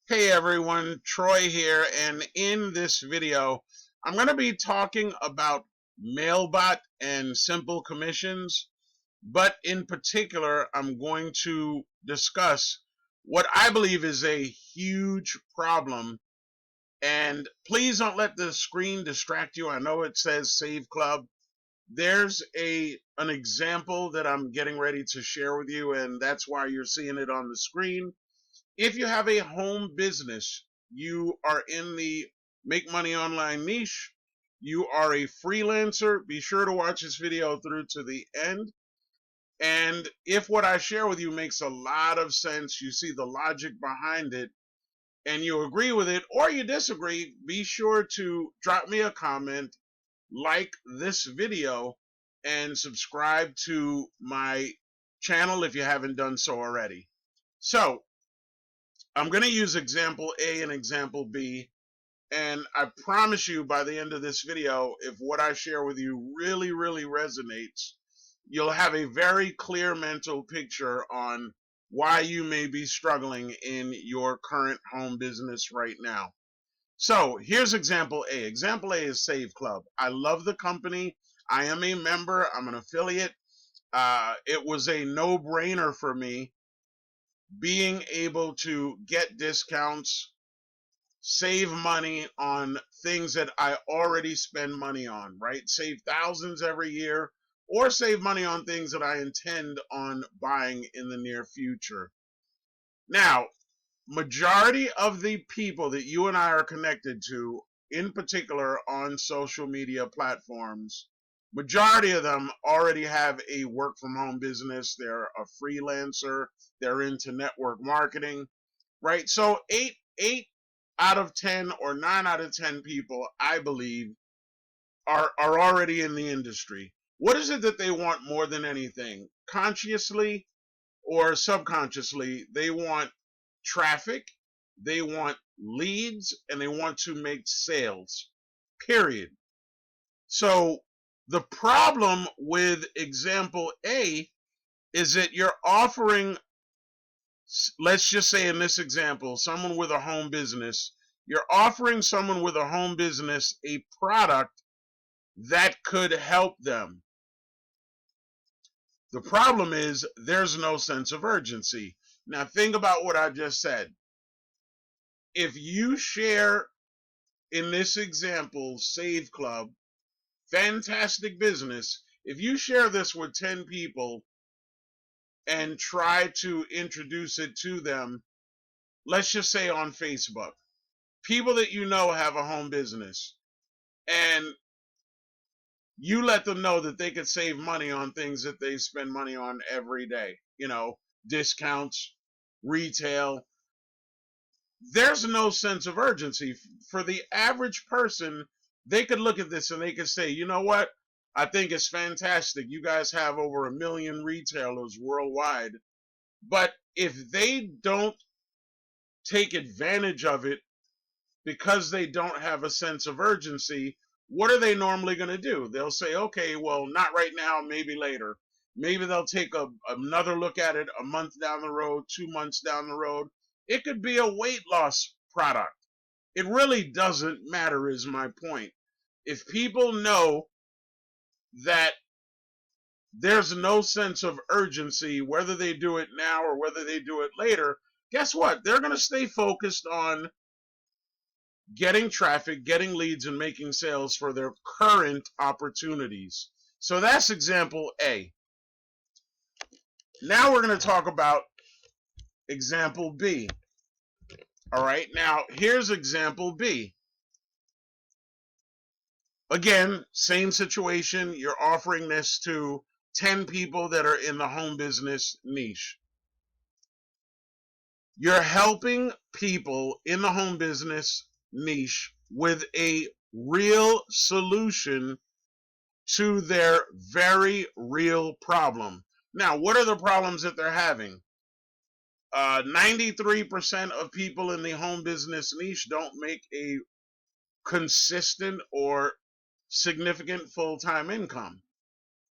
Hey everyone, Troy here, and in this video, I'm going to be talking about Mailbot and simple commissions, but in particular, I'm going to discuss what I believe is a huge problem. And please don't let the screen distract you. I know it says Save Club. There's an example that I'm getting ready to share with you, and that's why you're seeing it on the screen. If you have a home business, you are in the make money online niche, you are a freelancer, be sure to watch this video through to the end. And if what I share with you makes a lot of sense, you see the logic behind it, and you agree with it or you disagree, be sure to drop me a comment, like this video, and subscribe to my channel if you haven't done so already. So, I'm going to use example A and example B, and I promise you by the end of this video, if what I share with you really resonates, you'll have a very clear mental picture on why you may be struggling in your current home business right now. So here's example A. Example A is Save Club. I love the company. I am a member. I'm an affiliate. It was a no-brainer for me being able to get discounts, save money on things that I already spend money on, right? Save thousands every year, or save money on things that I intend on buying in the near future. Now, majority of the people that you and I are connected to, in particular on social media platforms, majority of them already have a work from home business. They're a freelancer. They're into network marketing, right? So eight out of 10 or 9 out of 10 people, I believe, are already in the industry. What is it that they want more than anything? Consciously or subconsciously, they want traffic, they want leads, and they want to make sales, period. So the problem with example A is that you're offering, let's just say in this example, someone with a home business, you're offering someone with a home business a product that could help them. The problem is there's no sense of urgency. Now think about what I just said. If you share in this example, Save Club, fantastic business, if you share this with 10 people and try to introduce it to them, let's just say on Facebook, people that you know have a home business, and you let them know that they could save money on things that they spend money on every day, discounts, retail. There's no sense of urgency. For the average person, they could look at this and they could say, you know what? I think it's fantastic. You guys have over 1 million retailers worldwide. But if they don't take advantage of it because they don't have a sense of urgency, what are they normally going to do? They'll say, okay, well, not right now, maybe later. Maybe they'll take another look at it a month down the road, 2 months down the road. It could be a weight loss product. It really doesn't matter, is my point. If people know that there's no sense of urgency, whether they do it now or whether they do it later, guess what? They're going to stay focused on getting traffic, getting leads, and making sales for their current opportunities. So that's example A. Now we're going to talk about example B. All right, now here's example B. Again, same situation. You're offering this to 10 people that are in the home business niche. You're helping people in the home business niche with a real solution to their very real problem. Now, what are the problems that they're having? 93% of people in the home business niche don't make a consistent or significant full-time income.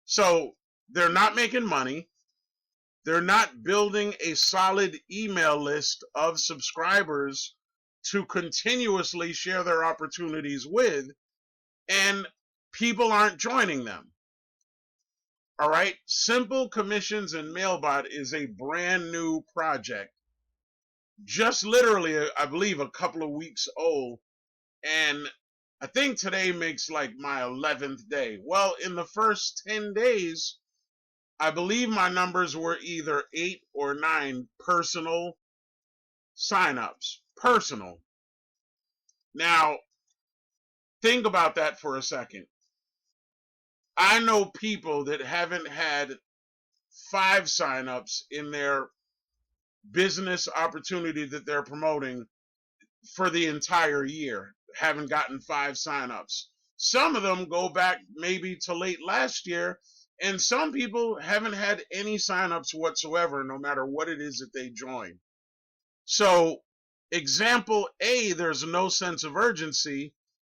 So they're not making money. They're not building a solid email list of subscribers to continuously share their opportunities with, and people aren't joining them. All right, Simple Commissions and Mailbot is a brand new project, just literally, I believe, a couple of weeks old, and I think today makes like my 11th day. Well, in the first 10 days, I believe my numbers were either 8 or 9 personal signups. Personal. Now, think about that for a second. I know people that haven't had 5 signups in their business opportunity that they're promoting for the entire year, haven't gotten 5 signups. Some of them go back maybe to late last year, and some people haven't had any signups whatsoever, no matter what it is that they join. So, example A, there's no sense of urgency.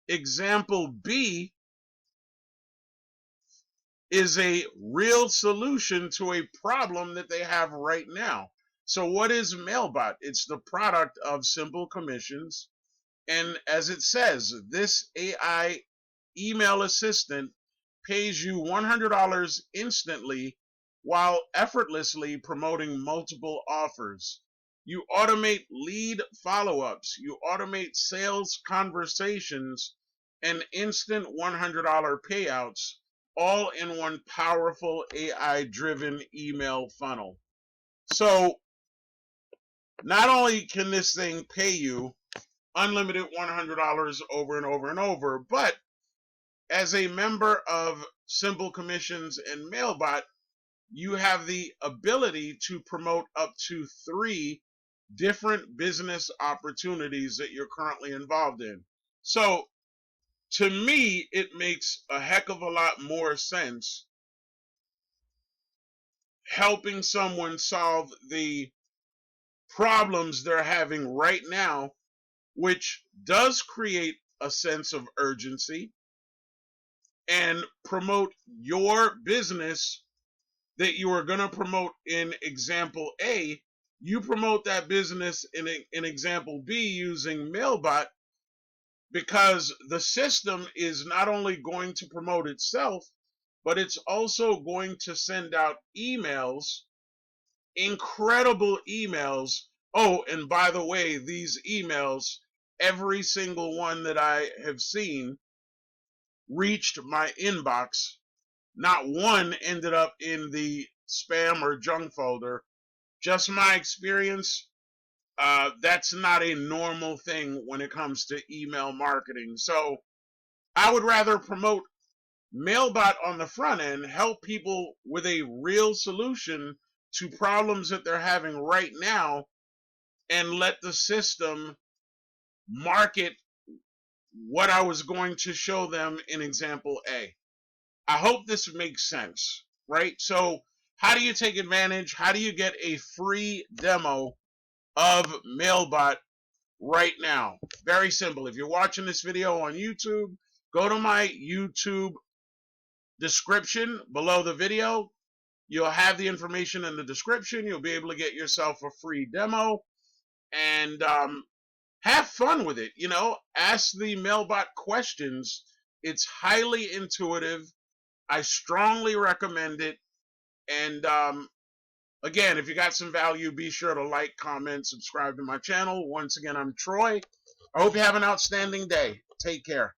Example B is a real solution to a problem that they have right now. So what is Mailbot? It's the product of Simple Commissions. And as it says, this AI email assistant pays you $100 instantly while effortlessly promoting multiple offers. You automate lead follow-ups, you automate sales conversations, and instant $100 payouts, all in one powerful AI-driven email funnel. So not only can this thing pay you unlimited $100 over and over and over, but as a member of Simple Commissions and Mailbot, you have the ability to promote up to 3 different business opportunities that you're currently involved in. So to me, it makes a heck of a lot more sense helping someone solve the problems they're having right now, which does create a sense of urgency, and promote your business that you are going to promote in example A. You promote that business in example B using Mailbot, because the system is not only going to promote itself, but it's also going to send out emails, incredible emails. Oh, and by the way, these emails, every single one that I have seen reached my inbox. Not one ended up in the spam or junk folder. Just my experience, that's not a normal thing when it comes to email marketing. So I would rather promote Mailbot on the front end, help people with a real solution to problems that they're having right now, and let the system market what I was going to show them in example A. I hope this makes sense, right? So how do you take advantage? How do you get a free demo of Mailbot right now? Very simple. If you're watching this video on YouTube, go to my YouTube description below the video. You'll have the information in the description. You'll be able to get yourself a free demo and have fun with it. You know, ask the Mailbot questions. It's highly intuitive. I strongly recommend it. And again, if you got some value, be sure to like, comment, subscribe to my channel. Once again, I'm Troy. I hope you have an outstanding day. Take care.